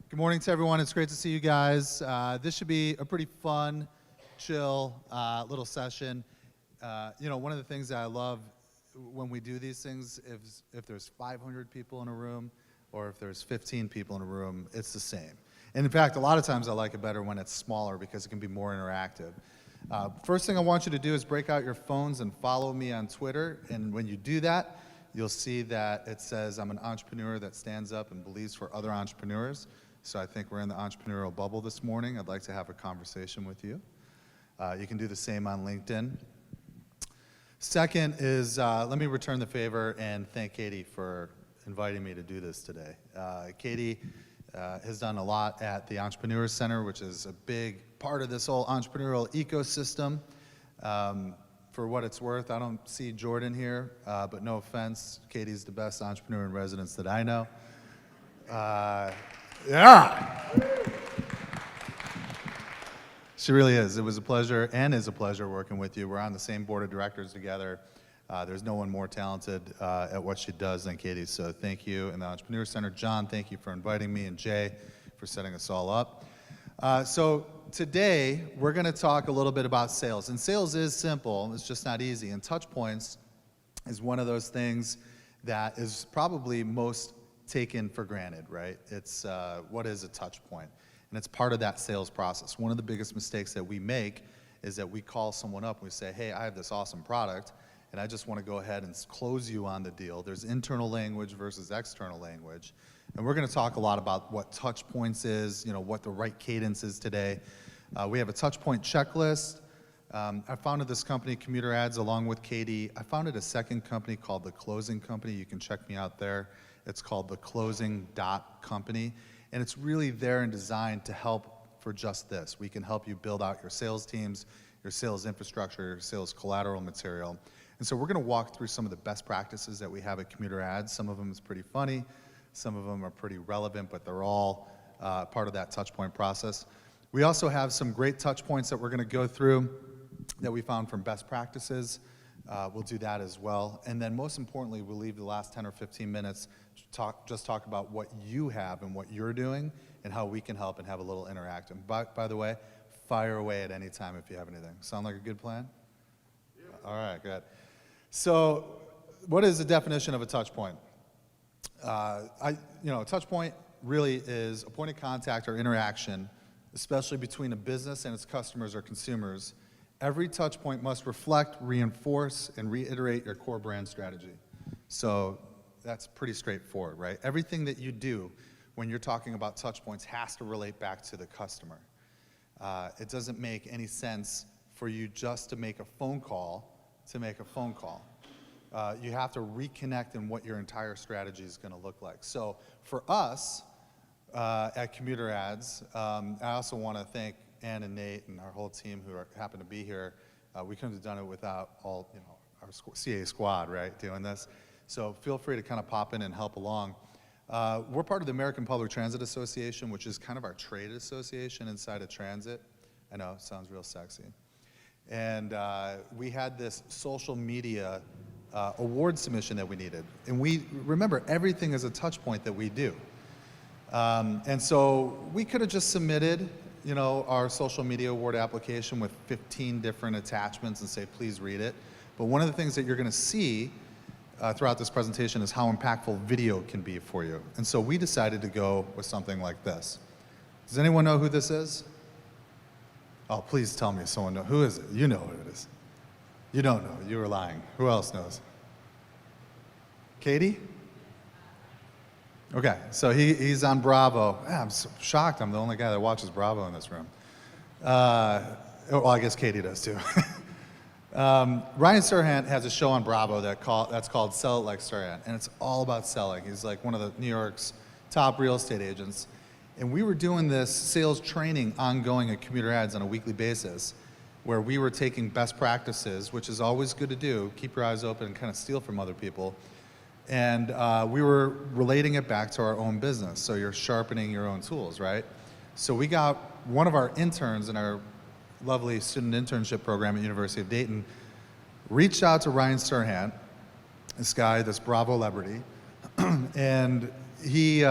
Good morning to everyone. It's great to see you guys. This should be a pretty fun, chill little session. One of the things that I love when we do these things is if there's 500 people in a room or if there's 15 people in a room, it's the same. And in fact, a lot of times I like it better when it's smaller because it can be more interactive. First thing I want you to do is break out your phones and follow me on Twitter. And when you do that, you'll see that it says I'm an entrepreneur that stands up and believes for other entrepreneurs. So I think we're in the entrepreneurial bubble this morning. I'd like to have a conversation with you. You can do the same on LinkedIn. Second is, let me return the favor and thank Katie for inviting me to do this today. Katie has done a lot at the Entrepreneurs Center, which is a big part of this whole entrepreneurial ecosystem. For what it's worth, I don't see Jordan here, but no offense, Katie's the best entrepreneur in residence that I know. Yeah! She really is. It was a pleasure and is a pleasure working with you. We're on the same board of directors together. There's no one more talented at what she does than Katie, so thank you. And the Entrepreneur Center, John, thank you for inviting me, and Jay for setting us all up. So today, we're going to talk a little bit about sales. And sales is simple. It's just not easy. And touch points is one of those things that is probably most taken for granted, right? It's what is a touch point? And it's part of that sales process. One of the biggest mistakes that we make is that we call someone up and we say, hey, I have this awesome product, and I just want to go ahead and close you on the deal. There's internal language versus external language. And we're going to talk a lot about what touch points is, what the right cadence is today. We have a touch point checklist. I founded this company, CommuterAds, along with Katie. I founded a second company called The Closing Company. You can check me out there. It's called The Closing Company. And it's really there and designed to help for just this. We can help you build out your sales teams, your sales infrastructure, your sales collateral material. And so we're going to walk through some of the best practices that we have at CommuterAds. Some of them is pretty funny. Some of them are pretty relevant, but they're all part of that touch point process. We also have some great touch points that we're going to go through that we found from best practices. We'll do that as well. And then most importantly, we'll leave the last 10 or 15 minutes to just talk about what you have and what you're doing and how we can help and have a little interactive. By the way, fire away at any time if you have anything. Sound like a good plan? Yep. All right, good. So what is the definition of a touch point? A touch point really is a point of contact or interaction, especially between a business and its customers or consumers. Every touch point must reflect, reinforce, and reiterate your core brand strategy. So that's pretty straightforward, right? Everything that you do when you're talking about touch points has to relate back to the customer. It doesn't make any sense for you just to make a phone call You have to reconnect in what your entire strategy is going to look like. So for us at CommuterAds, I also want to thank Ann and Nate and our whole team who happen to be here. We couldn't have done it without all, our CA squad, right, doing this. So feel free to kind of pop in and help along. We're part of the American Public Transit Association, which is kind of our trade association inside of transit. I know, it sounds real sexy. And we had this social media award submission that we needed. And we remember, everything is a touch point that we do. And so we could have just submitted our social media award application with 15 different attachments and say, please read it. But one of the things that you're going to see throughout this presentation is how impactful video can be for you. And so we decided to go with something like this. Does anyone know who this is? Oh, please tell me if someone knows. Who is it? You know who it is. You don't know. You were lying. Who else knows? Katie? Okay, so he's on Bravo. I'm so shocked I'm the only guy that watches Bravo in this room. Well, I guess Katie does too. Ryan Serhant has a show on Bravo that's called Sell It Like Serhant, and it's all about selling. He's like one of the New York's top real estate agents. And we were doing this sales training ongoing at CommuterAds on a weekly basis, where we were taking best practices, which is always good to do, keep your eyes open and kind of steal from other people. And we were relating it back to our own business. So you're sharpening your own tools, right? So we got one of our interns in our lovely student internship program at University of Dayton, reached out to Ryan Serhant, this guy, this Bravo celebrity, and he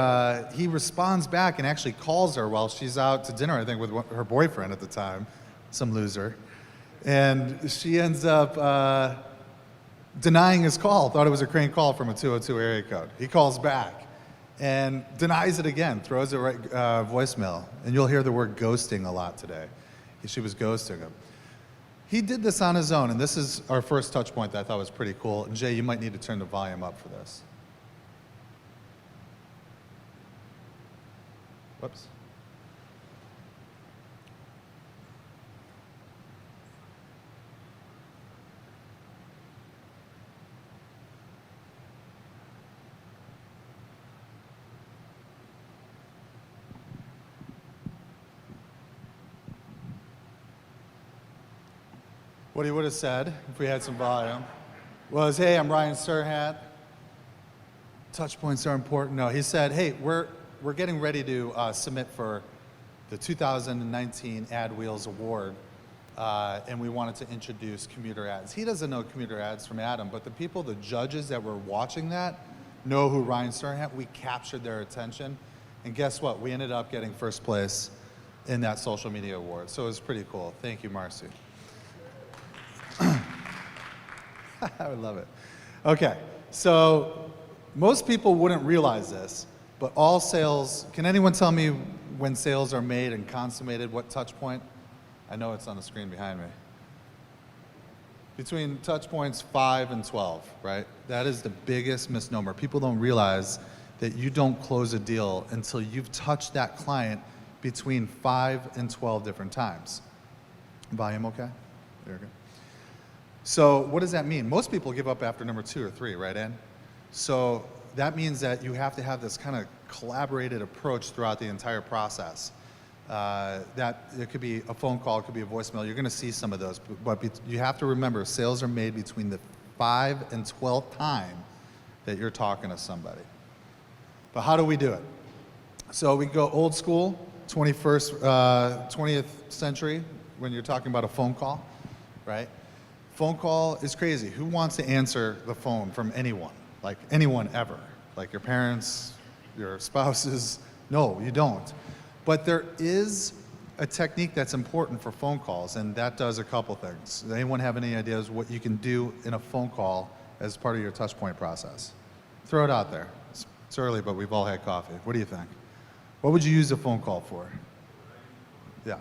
responds back and actually calls her while she's out to dinner, I think, with her boyfriend at the time, some loser. And she ends up denying his call, thought it was a crank call from a 202 area code. He calls back and denies it again, throws it right voicemail. And you'll hear the word ghosting a lot today. She was ghosting him. He did this on his own, and this is our first touch point that I thought was pretty cool. And Jay, you might need to turn the volume up for this. Whoops. What he would have said if we had some volume was, hey, I'm Ryan Serhat. Touch points are important. No, he said, hey, we're getting ready to submit for the 2019 AdWheels Award, and we wanted to introduce CommuterAds. He doesn't know CommuterAds from Adam, but the people, the judges that were watching that, know who Ryan Serhat. We captured their attention, and guess what? We ended up getting first place in that social media award. So it was pretty cool. Thank you, Marcy. I would love it. Okay, so most people wouldn't realize this, but all sales, can anyone tell me when sales are made and consummated, what touch point? I know it's on the screen behind me. Between touch points 5 and 12, right? That is the biggest misnomer. People don't realize that you don't close a deal until you've touched that client between 5 and 12 different times. Volume okay? There we go. So what does that mean? Most people give up after number 2 or 3, right, Ann? So that means that you have to have this kind of collaborated approach throughout the entire process. That it could be a phone call, it could be a voicemail. You're going to see some of those, but you have to remember sales are made between the 5 and 12th time that you're talking to somebody. But how do we do it? So we go old school, 20th century, when you're talking about a phone call, right? Phone call is crazy. Who wants to answer the phone from anyone? Like anyone ever? Like your parents, your spouses? No, you don't. But there is a technique that's important for phone calls, and that does a couple things. Does anyone have any ideas what you can do in a phone call as part of your touch point process? Throw it out there. It's early, but we've all had coffee. What do you think? What would you use a phone call for? Yeah.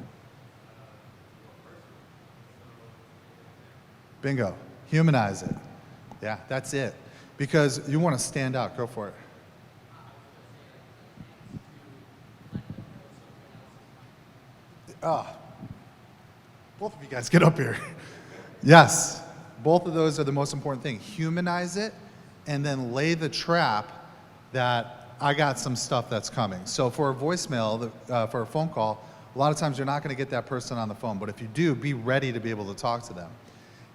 Bingo. Humanize it. Yeah, that's it. Because you want to stand out. Go for it. Both of you guys get up here. Yes, both of those are the most important thing. Humanize it and then lay the trap that I got some stuff that's coming. So for a voicemail, for a phone call, a lot of times you're not going to get that person on the phone. But if you do, be ready to be able to talk to them.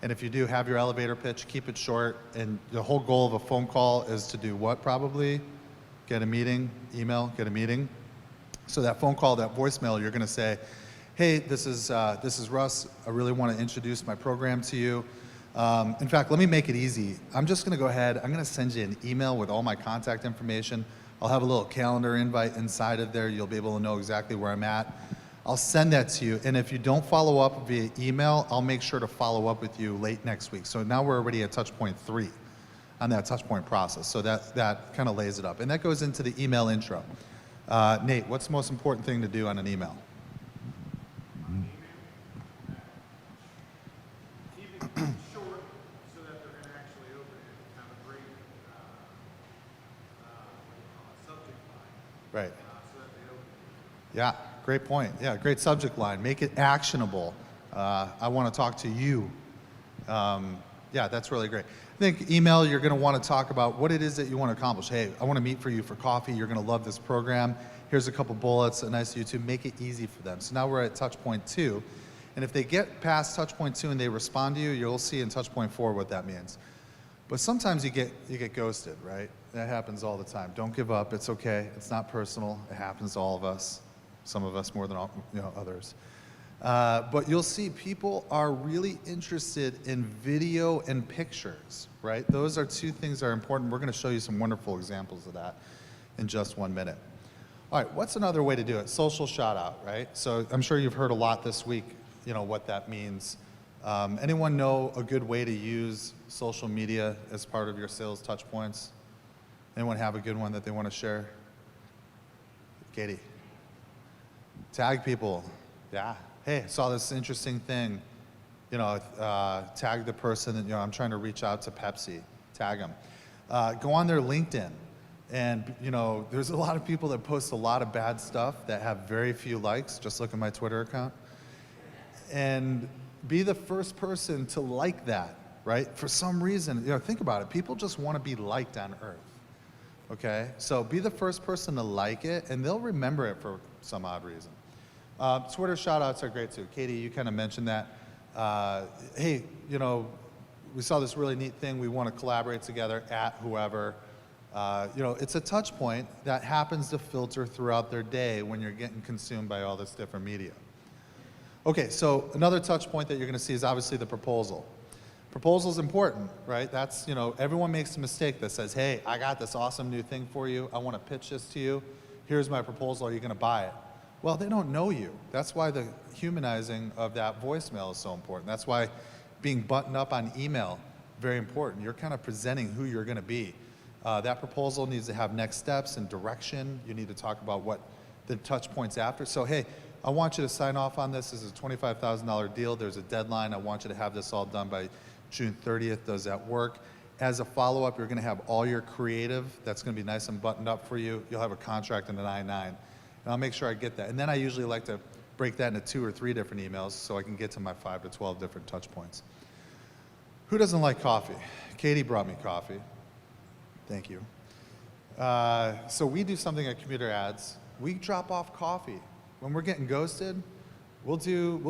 And if you do, have your elevator pitch, keep it short. And the whole goal of a phone call is to do what probably? Get a meeting, email, get a meeting. So that phone call, that voicemail, you're going to say, hey, this is Russ. I really want to introduce my program to you. In fact, let me make it easy. I'm just going to go ahead. I'm going to send you an email with all my contact information. I'll have a little calendar invite inside of there. You'll be able to know exactly where I'm at. I'll send that to you, and if you don't follow up via email, I'll make sure to follow up with you late next week. So now we're already at touch point 3 on that touch point process. So that kind of lays it up. And that goes into the email intro. Nate, what's the most important thing to do on an email? Keep it short so that they're going to actually open it. Have a great subject line. Right. So that they open it. Yeah. Great point. Yeah, great subject line. Make it actionable. I want to talk to you. Yeah, that's really great. I think email, you're going to want to talk about what it is that you want to accomplish. Hey, I want to meet for you for coffee. You're going to love this program. Here's a couple bullets, a nice YouTube. Make it easy for them. So now we're at touch point 2. And if they get past touch point 2 and they respond to you, you'll see in touch point 4 what that means. But sometimes you get ghosted, right? That happens all the time. Don't give up. It's okay. It's not personal. It happens to all of us. Some of us more than others. But you'll see people are really interested in video and pictures, right? Those are 2 things that are important. We're going to show you some wonderful examples of that. in just 1 minute. All right, what's another way to do it? Social shout out, right? So I'm sure you've heard a lot this week, what that means. Anyone know a good way to use social media as part of your sales touch points? Anyone have a good one that they want to share? Katie. Tag people. Yeah. Hey, saw this interesting thing. Tag the person that, I'm trying to reach out to Pepsi. Tag them. Go on their LinkedIn. And, there's a lot of people that post a lot of bad stuff that have very few likes. Just look at my Twitter account. And be the first person to like that, right? For some reason, think about it. People just want to be liked on Earth. Okay? So be the first person to like it, and they'll remember it for some odd reason. Twitter shout-outs are great, too. Katie, you kind of mentioned that. Hey, we saw this really neat thing. We want to collaborate together at whoever. It's a touch point that happens to filter throughout their day when you're getting consumed by all this different media. Okay, so another touch point that you're going to see is obviously the proposal. Proposal's important, right? That's, everyone makes a mistake that says, hey, I got this awesome new thing for you. I want to pitch this to you. Here's my proposal. Are you going to buy it? Well, they don't know you. That's why the humanizing of that voicemail is so important. That's why being buttoned up on email, very important. You're kind of presenting who you're going to be. That proposal needs to have next steps and direction. You need to talk about what the touch points after. So, hey, I want you to sign off on this. This is a $25,000 deal. There's a deadline. I want you to have this all done by June 30th. Does that work? As a follow-up, you're going to have all your creative. That's going to be nice and buttoned up for you. You'll have a contract and an I-9. And I'll make sure I get that. And then I usually like to break that into 2 or 3 different emails so I can get to my 5 to 12 different touch points. Who doesn't like coffee? Katie brought me coffee. Thank you. So we do something at CommuterAds. We drop off coffee. When we're getting ghosted, we'll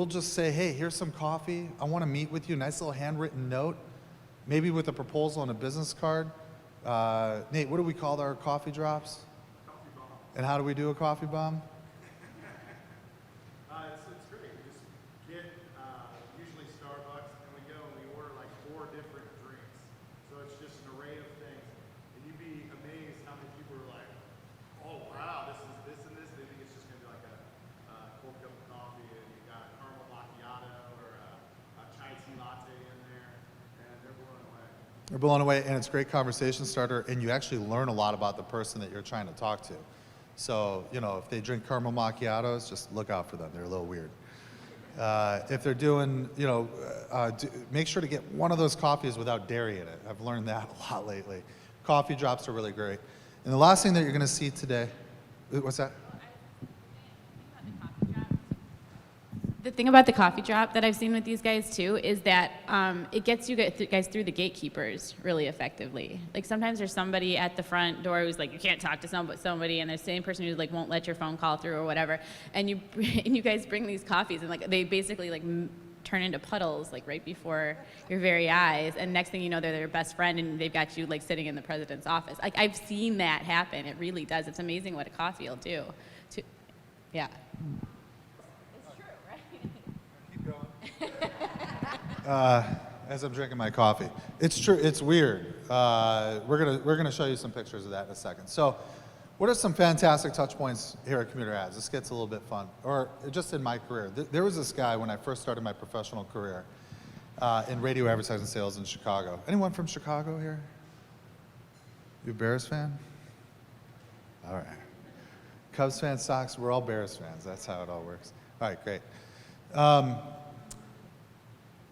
just say, hey, here's some coffee. I want to meet with you. Nice little handwritten note, maybe with a proposal and a business card. Nate, what do we call our coffee drops? Coffee bomb. And how do we do a coffee bomb? It's great. We just get usually Starbucks, and we go and we order like 4 different drinks. So it's just an array of things. And you'd be amazed how many people are like, oh wow, this is this and this. They think it's just gonna be like a cold cup of coffee, and you got a caramel macchiato or a chai tea latte in there, and they're blown away. They're blown away, and it's a great conversation starter, and you actually learn a lot about the person that you're trying to talk to. So, if they drink caramel macchiatos, just look out for them. They're a little weird. If they're doing, make sure to get one of those coffees without dairy in it. I've learned that a lot lately. Coffee drops are really great. And the last thing that you're going to see today, what's that? The thing about the coffee drop that I've seen with these guys too is that it gets you guys through the gatekeepers really effectively. Like sometimes there's somebody at the front door who's like, you can't talk to somebody, and there's the same person who like won't let your phone call through or whatever, and you guys bring these coffees and like they basically like turn into puddles like right before your very eyes, and next thing you know they're their best friend and they've got you like sitting in the president's office. Like I've seen that happen. It really does. It's amazing what a coffee will do. Yeah. As I'm drinking my coffee. It's true, it's weird. We're gonna show you some pictures of that in a second. So what are some fantastic touch points here at CommuterAds? This gets a little bit fun, or just in my career. There was this guy when I first started my professional career in radio advertising sales in Chicago. Anyone from Chicago here? You a Bears fan? All right. Cubs fans, Sox, we're all Bears fans. That's how it all works. All right, great.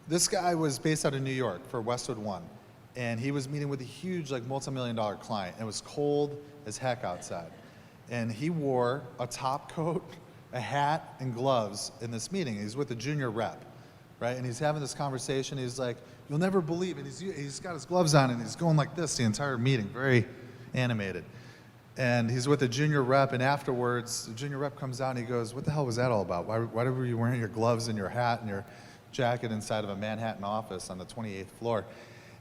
This guy was based out of New York for Westwood One, and he was meeting with a huge, like, multi-million-dollar client. It was cold as heck outside, and he wore a top coat, a hat, and gloves in this meeting. He's with a junior rep, right? And he's having this conversation. He's like, "You'll never believe it." He's got his gloves on, and he's going like this the entire meeting, very animated. And he's with a junior rep, and afterwards, the junior rep comes out and he goes, "What the hell was that all about? Why were you wearing your gloves and your hat and your jacket inside of a Manhattan office on the 28th floor?"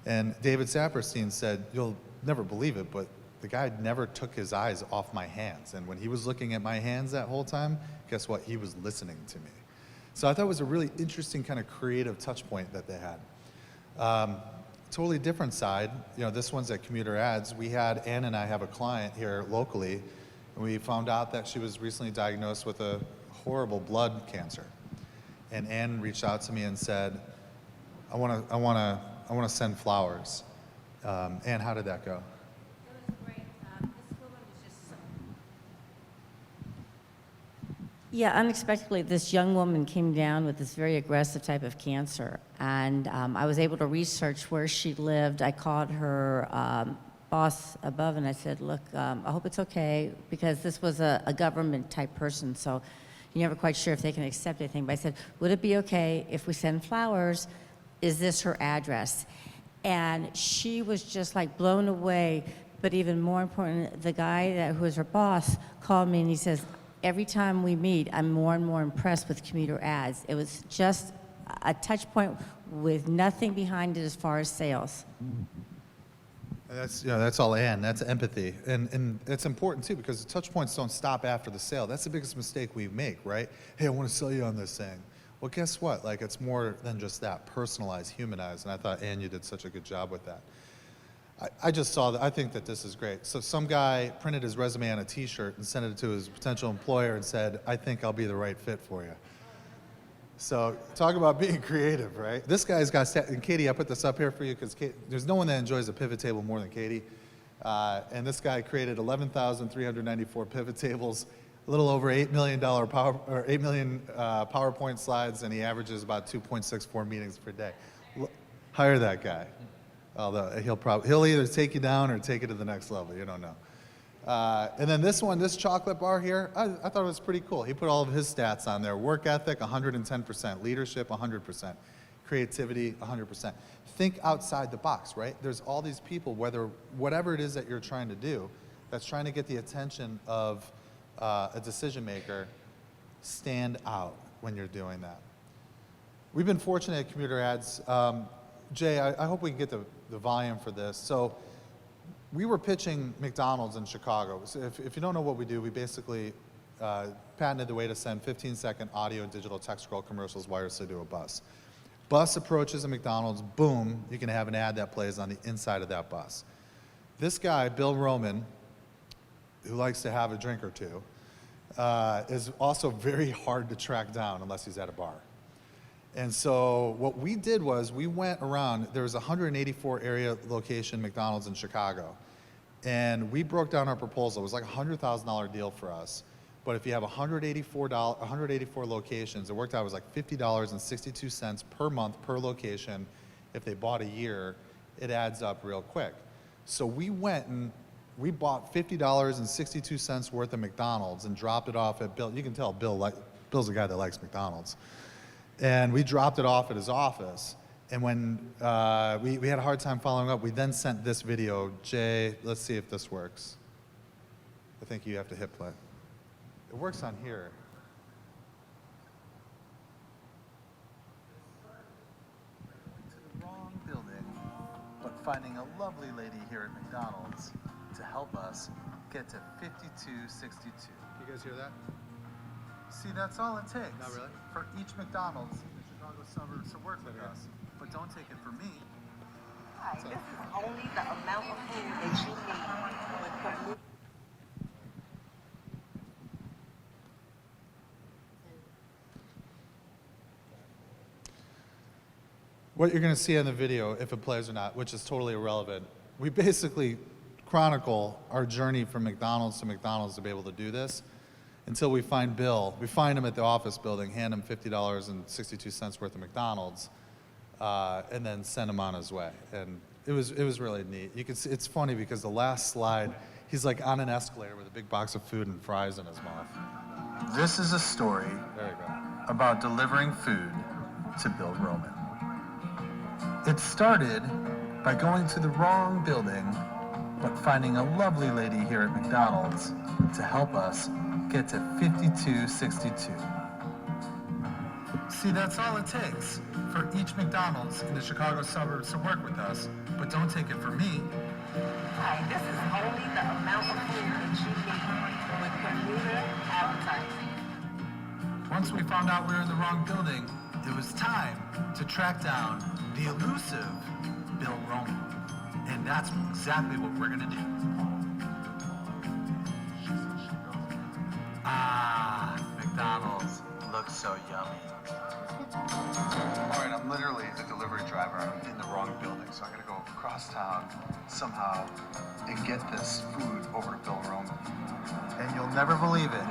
And David Saperstein said, "You'll never believe it, but the guy never took his eyes off my hands. And when he was looking at my hands that whole time, guess what? He was listening to me." So I thought it was a really interesting kind of creative touch point that they had. totally different side. You know, this one's at CommuterAds. Ann and I have a client here locally, and we found out that she was recently diagnosed with a horrible blood cancer. And Ann reached out to me and said, I want to send flowers. Ann, how did that go? It was great. This woman was just so... Yeah, unexpectedly, this young woman came down with this very aggressive type of cancer, and I was able to research where she lived. I called her boss above, and I said, look, I hope it's okay, because this was a government-type person, so you're never quite sure if they can accept anything. But I said, would it be okay if we send flowers? Is this her address? And she was just like blown away. But even more important, the guy who was her boss called me and he says, every time we meet, I'm more and more impressed with CommuterAds. It was just a touch point with nothing behind it as far as sales. That's all Ann. That's empathy. And it's important too, because the touch points don't stop after the sale. That's the biggest mistake we make, right? Hey, I want to sell you on this thing. Well, guess what? Like, it's more than just that, personalized, humanized. And I thought, Ann, you did such a good job with that. I just saw that. I think that this is great. So some guy printed his resume on a T-shirt and sent it to his potential employer and said, I think I'll be the right fit for you. So talk about being creative, right? This guy's got, and Katie, I put this up here for you because there's no one that enjoys a pivot table more than Katie. And this guy created 11,394 pivot tables, a little over $8 million PowerPoint slides, and he averages about 2.64 meetings per day. Hire that guy. Although he'll either take you down or take it to the next level. You don't know. And then this chocolate bar here, I thought it was pretty cool. He put all of his stats on there. Work ethic, 110%. Leadership, 100%. Creativity, 100%. Think outside the box, right? There's all these people, whatever it is that you're trying to do, that's trying to get the attention of a decision maker, stand out when you're doing that. We've been fortunate at CommuterAds. Jay, I hope we can get the volume for this. So we were pitching McDonald's in Chicago. So if you don't know what we do, we basically patented the way to send 15-second audio and digital text scroll commercials wirelessly to a bus. Bus approaches a McDonald's, boom, you can have an ad that plays on the inside of that bus. This guy, Bill Roman, who likes to have a drink or two, is also very hard to track down unless he's at a bar. And so what we did was we went around, there was 184 area location McDonald's in Chicago. And we broke down our proposal. It was like a $100,000 deal for us. But if you have 184 locations, it worked out, it was like $50.62 per month per location. If they bought a year, it adds up real quick. So we went and we bought $50.62 worth of McDonald's and dropped it off at Bill. You can tell Bill's a guy that likes McDonald's. And we dropped it off at his office. And when we had a hard time following up, we then sent this video. Jay, let's see if this works. I think you have to hit play. It works on here. To the wrong building, but finding a lovely lady here at McDonald's to help us get to 5262. You guys hear that? See, that's all it takes. Not really. For each McDonald's in the Chicago suburbs to work with us. But don't take it from me. Hi, this is only the amount of food that you need. What you're going to see on the video, if it plays or not, which is totally irrelevant, we basically chronicle our journey from McDonald's to be able to do this. Until we find Bill. We find him at the office building, hand him $50.62 worth of McDonald's, and then send him on his way. And it was really neat. You can see, it's funny because the last slide, he's like on an escalator with a big box of food and fries in his mouth. This is a story about delivering food to Bill Roman. It started by going to the wrong building, but finding a lovely lady here at McDonald's to help us get to 5262. See, that's all it takes for each McDonald's in the Chicago suburbs to work with us, but don't take it from me. Hi, this is only the amount of food that you need with commuter advertising. Once we found out we were in the wrong building, it was time to track down the elusive Bill Roman. And that's exactly what we're gonna do. Ah, McDonald's looks so yummy. All right, I'm literally the delivery driver. I'm in the wrong building, so I gotta go across town somehow and get this food over to Bill Roman. And you'll never believe it.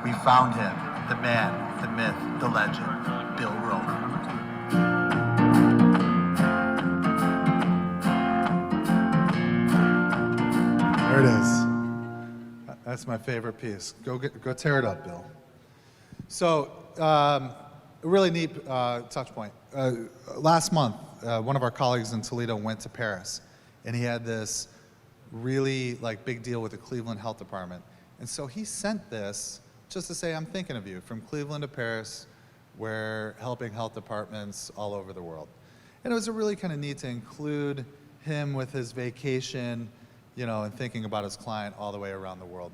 We found him, the man, the myth, the legend, Bill Roman. There it is. That's my favorite piece. Go tear it up, Bill. So, a really neat touch point. Last month, one of our colleagues in Toledo went to Paris, and he had this really big deal with the Cleveland Health Department. And so he sent this just to say, I'm thinking of you, from Cleveland to Paris. We're helping health departments all over the world. And it was really kind of neat to include him with his vacation, and thinking about his client all the way around the world.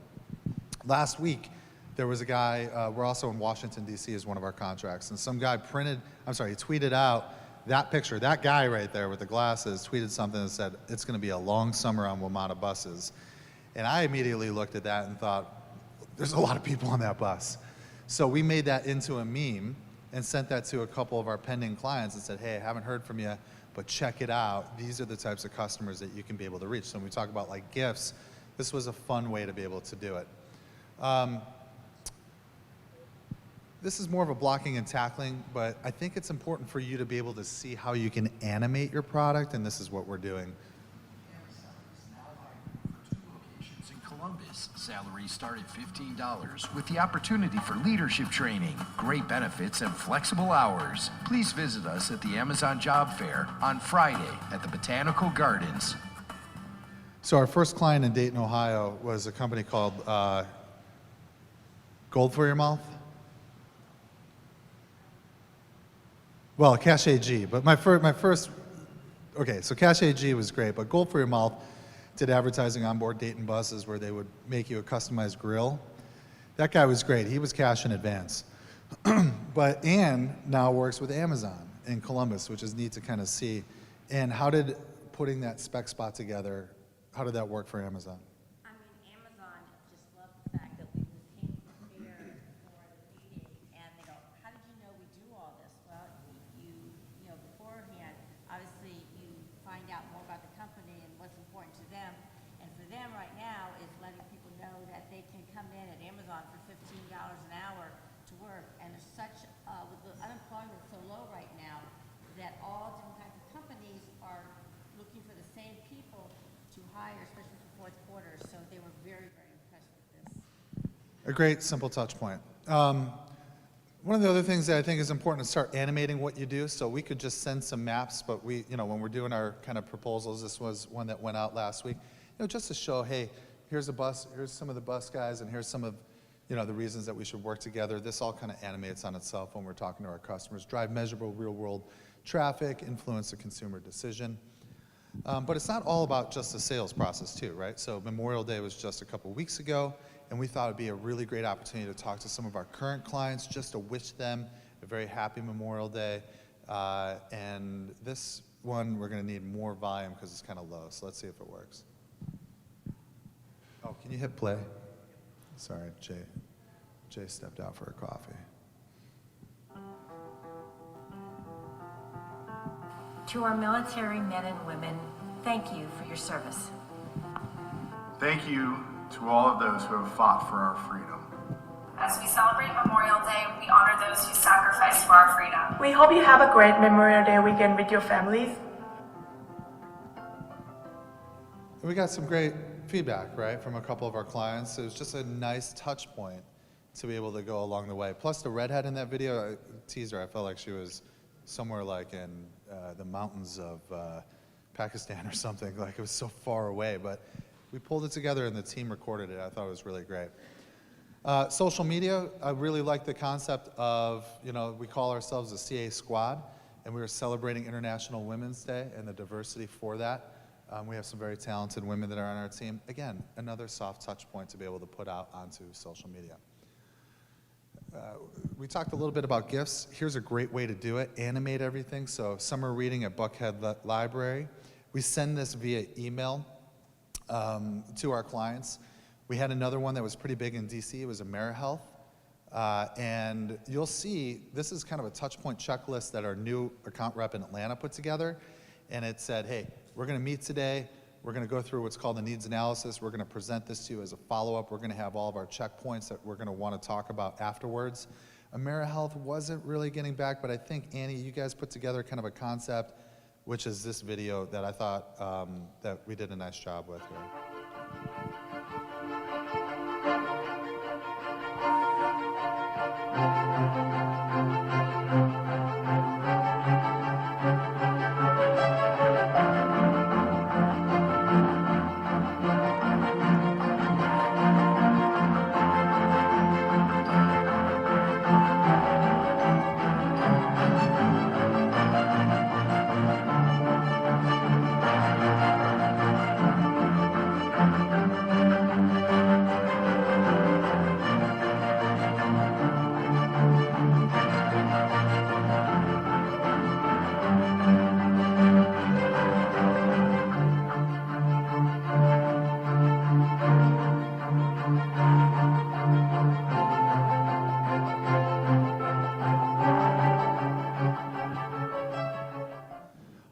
Last week, there was a guy, we're also in Washington, D.C. as one of our contracts, and some guy he tweeted out that picture, that guy right there with the glasses, tweeted something that said, it's gonna be a long summer on WMATA buses. And I immediately looked at that and thought, there's a lot of people on that bus. So we made that into a meme and sent that to a couple of our pending clients and said, hey, I haven't heard from you, but check it out. These are the types of customers that you can be able to reach. So when we talk about gifts, this was a fun way to be able to do it. This is more of a blocking and tackling, but I think it's important for you to be able to see how you can animate your product, and this is what we're doing. In Columbus, salaries start at $15 with the opportunity for leadership training, great benefits, and flexible hours. Please visit us at the Amazon Job Fair on Friday at the Botanical Gardens. So our first client in Dayton, Ohio was a company called Gold for Your Mouth? Well, Cache AG, but my first, okay, so Cache AG was great, but Gold for Your Mouth did advertising on board Dayton buses where they would make you a customized grill. That guy was great. He was cash in advance. But Ann now works with Amazon in Columbus, which is neat to kind of see. And how did putting that spec spot together, how did that work for Amazon? I mean, Amazon just loved the fact that we came prepared for the meeting, and they go, how did you know we do all this? Well, you know, beforehand, obviously you find out more about the company and what's important to them. And for them right now is letting people know that they can come in at Amazon for $15 an hour to work. And there's such, with the unemployment so low right now, that all different kinds of companies are looking for the same people to hire, especially for fourth quarter. So they were very, very impressed with this. A great, simple touch point. One of the other things that I think is important is start animating what you do. So we could just send some maps, but we, when we're doing our kind of proposals, this was one that went out last week, just to show, hey, here's a bus, here's some of the bus guys, and here's some of, the reasons that we should work together. This all kind of animates on itself when we're talking to our customers. Drive measurable real-world traffic, influence the consumer decision. But it's not all about just the sales process too, right? So Memorial Day was just a couple weeks ago, and we thought it'd be a really great opportunity to talk to some of our current clients, just to wish them a very happy Memorial Day. And this one, we're gonna need more volume because it's kind of low, so let's see if it works. Oh, can you hit play? Sorry, Jay stepped out for a coffee. To our military men and women, thank you for your service. Thank you to all of those who have fought for our freedom. As we celebrate Memorial Day, we honor those who sacrificed for our freedom. We hope you have a great Memorial Day weekend with your families. We got some great feedback, right, from a couple of our clients. It was just a nice touch point to be able to go along the way. Plus the redhead in that video, teaser, I felt like she was somewhere like in the mountains of Pakistan or something. Like it was so far away, but we pulled it together and the team recorded it. I thought it was really great. Social media, I really like the concept of, we call ourselves a CA squad, and we were celebrating International Women's Day and the diversity for that. We have some very talented women that are on our team. Again, another soft touch point to be able to put out onto social media. We talked a little bit about gifts. Here's a great way to do it. Animate everything. So summer reading at Buckhead Library. We send this via email to our clients. We had another one that was pretty big in DC. It was AmeriHealth. And you'll see, this is kind of a touch point checklist that our new account rep in Atlanta put together. And it said, hey, we're going to meet today. We're going to go through what's called the needs analysis. We're going to present this to you as a follow-up. We're going to have all of our checkpoints that we're going to want to talk about afterwards. AmeriHealth wasn't really getting back, but I think, Annie, you guys put together kind of a concept, which is this video that I thought that we did a nice job with here.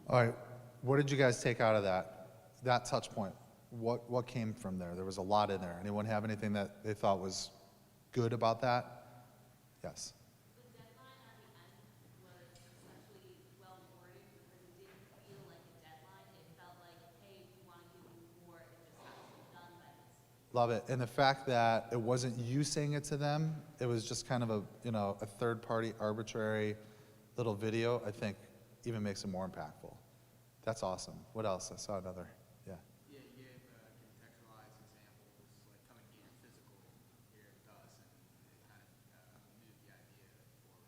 All right, what did you guys take out of that touch point? What came from there? There was a lot in there. Anyone have anything that they thought was good about that? Yes. The deadline at the end was especially well worded because it didn't feel like a deadline. It felt like, hey, we want to give you more if this has to be done by this. Love it. And the fact that it wasn't you saying it to them, it was just kind of a third-party arbitrary little video, I think even makes it more impactful. That's awesome. What else? I saw another. Yeah. Yeah, you gave contextualized examples, like coming here physical here with us, and it kind of moved the idea forward.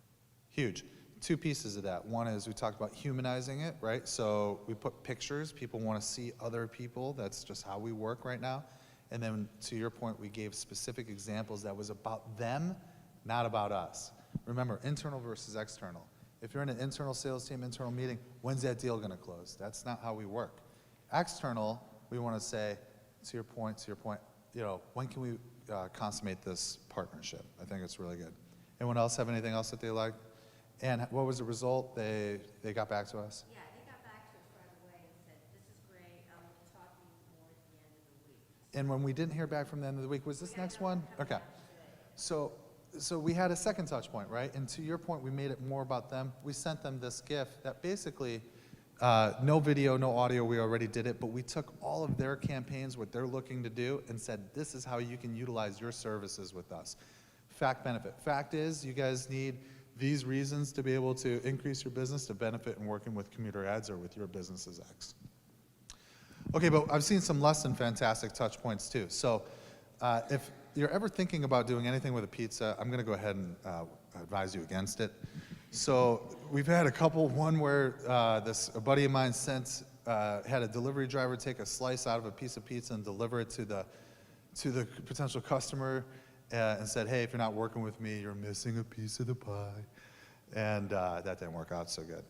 Huge. Two pieces of that. One is we talked about humanizing it, right? So we put pictures. People want to see other people. That's just how we work right now. And then to your point, we gave specific examples that was about them, not about us. Remember, internal versus external. If you're in an internal sales team, internal meeting, when's that deal going to close? That's not how we work. External, we want to say, to your point, when can we consummate this partnership? I think it's really good. Anyone else have anything else that they liked? And what was the result? They got back to us? Yeah, they got back to us right away and said, this is great, we'll talk to you more at the end of the week. And when we didn't hear back from the end of the week, was this next one? Okay. So we had a second touch point, right? And to your point, we made it more about them. We sent them this gift that basically, no video, no audio, we already did it, but we took all of their campaigns, what they're looking to do, and said, this is how you can utilize your services with us. Fact, benefit. Fact is, you guys need these reasons to be able to increase your business to benefit in working with CommuterAds or with your business's X. Okay, but I've seen some less than fantastic touch points too. So if you're ever thinking about doing anything with a pizza, I'm going to go ahead and advise you against it. So we've had a couple. One where a buddy of mine had a delivery driver take a slice out of a piece of pizza and deliver it to the potential customer, and said, hey, if you're not working with me, you're missing a piece of the pie. And that didn't work out so good.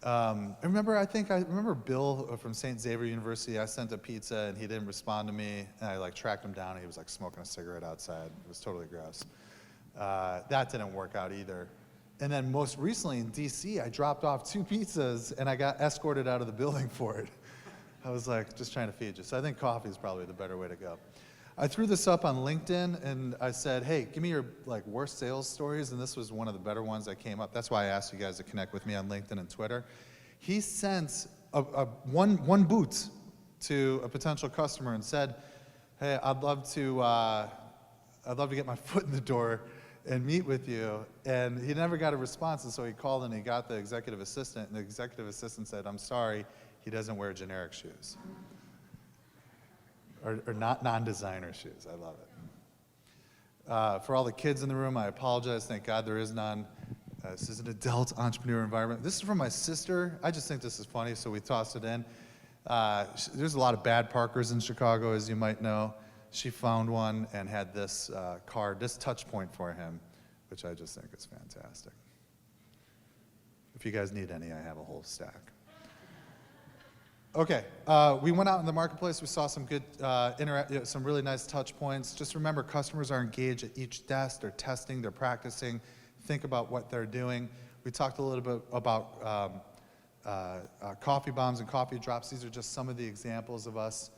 I remember Bill from St. Xavier University. I sent a pizza and he didn't respond to me, and I tracked him down and he was smoking a cigarette outside. It was totally gross. That didn't work out either. And then most recently in DC, I dropped off 2 pizzas and I got escorted out of the building for it. I was just trying to feed you. So I think coffee is probably the better way to go. I threw this up on LinkedIn and I said, hey, give me your worst sales stories, and this was one of the better ones that came up. That's why I asked you guys to connect with me on LinkedIn and Twitter. He sent one boot to a potential customer and said, hey, I'd love to get my foot in the door and meet with you. And he never got a response, and so he called and he got the executive assistant, and the executive assistant said, I'm sorry, he doesn't wear generic shoes. Or not non-designer shoes. I love it. For all the kids in the room, I apologize. Thank God there is none. This is an adult entrepreneur environment. This is from my sister. I just think this is funny, so we tossed it in. There's a lot of bad parkers in Chicago, as you might know. She found one and had this card, this touch point for him, which I just think is fantastic. If you guys need any, I have a whole stack. Okay, we went out in the marketplace. We saw some good, some really nice touch points. Just remember, customers are engaged at each desk. They're testing, they're practicing. Think about what they're doing. We talked a little bit about coffee bombs and coffee drops. These are just some of the examples of us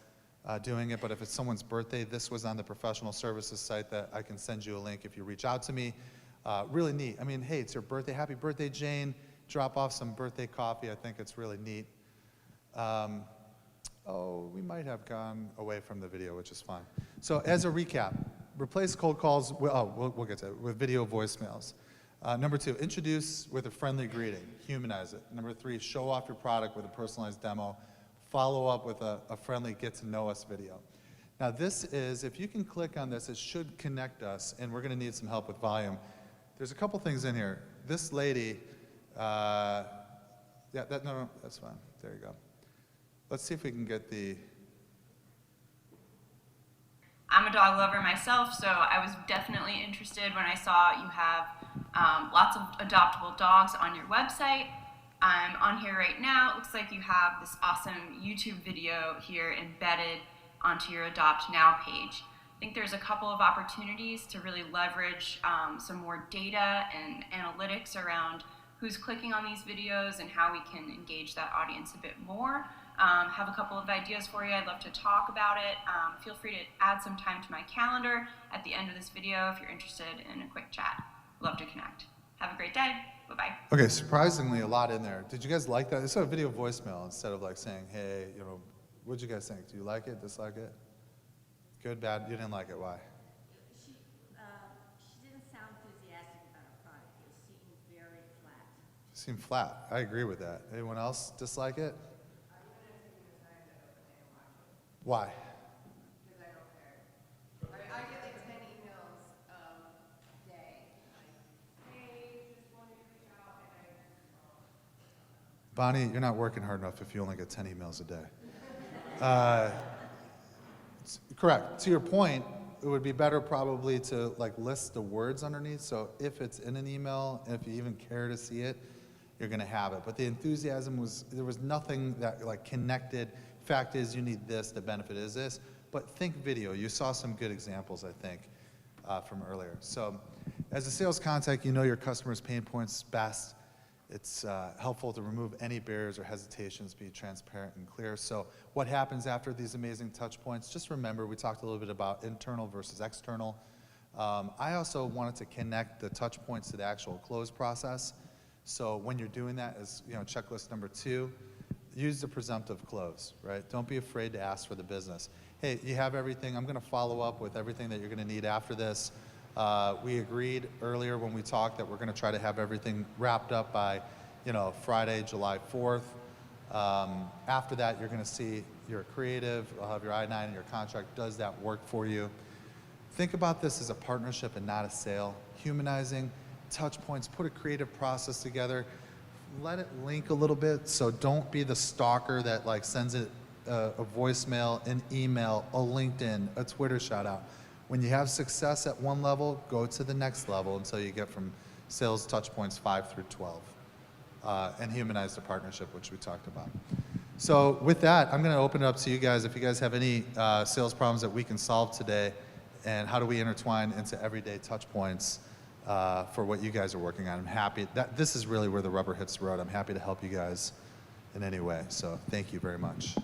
doing it. But if it's someone's birthday, this was on the professional services site that I can send you a link if you reach out to me. Really neat. I mean, hey, it's your birthday. Happy birthday, Jane. Drop off some birthday coffee. I think it's really neat. We might have gone away from the video, which is fine. So as a recap, replace cold calls, we'll get to it, with video voicemails. Number 2, introduce with a friendly greeting, humanize it. Number 3, show off your product with a personalized demo. Follow up with a friendly get to know us video. Now this is, if you can click on this, it should connect us, and we're gonna need some help with volume. There's a couple things in here. This lady, no, that's fine, there you go. Let's see if we can get the... I'm a dog lover myself, so I was definitely interested when I saw you have lots of adoptable dogs on your website. I'm on here right now. It looks like you have this awesome YouTube video here embedded onto your Adopt Now page. I think there's a couple of opportunities to really leverage some more data and analytics around who's clicking on these videos and how we can engage that audience a bit more. Have a couple of ideas for you. I'd love to talk about it. Feel free to add some time to my calendar at the end of this video if you're interested in a quick chat. Love to connect. Have a great day. Bye-bye. Okay, surprisingly a lot in there. Did you guys like that? It's a video voicemail instead of like saying, hey, what'd you guys think? Do you like it, dislike it? Good, bad? You didn't like it, why? She didn't sound enthusiastic about her product. It seemed very flat. It seemed flat. I agree with that. Anyone else dislike it? Why? Because I don't care. I get like 10 emails a day. Like, hey, just wanted to reach out and Bonnie, you're not working hard enough if you only get 10 emails a day. Correct. To your point, it would be better probably to like list the words underneath. So if it's in an email, and if you even care to see it, you're going to have it. But the enthusiasm there was nothing that like connected. Fact is, you need this, the benefit is this, but think video. You saw some good examples, I think, from earlier. So as a sales contact, you know your customer's pain points best. It's helpful to remove any barriers or hesitations, be transparent and clear. So what happens after these amazing touch points? Just remember, we talked a little bit about internal versus external. I also wanted to connect the touch points to the actual close process. So when you're doing that, as checklist number 2, use the presumptive close, right? Don't be afraid to ask for the business. Hey, you have everything. I'm going to follow up with everything that you're going to need after this. We agreed earlier when we talked that we're going to try to have everything wrapped up by, Friday, July 4th. After that, you're going to see your creative, I'll have your I-9 and your contract. Does that work for you? Think about this as a partnership and not a sale. Humanizing, touch points, put a creative process together. Let it link a little bit, so don't be the stalker that like sends it a voicemail, an email, a LinkedIn, a Twitter shout out. When you have success at one level, go to the next level until you get from sales touch points 5 through 12. And humanize the partnership, which we talked about. So with that, I'm going to open it up to you guys. If you guys have any sales problems that we can solve today, and how do we intertwine into everyday touch points for what you guys are working on. I'm happy. This is really where the rubber hits the road. I'm happy to help you guys in any way. So thank you very much.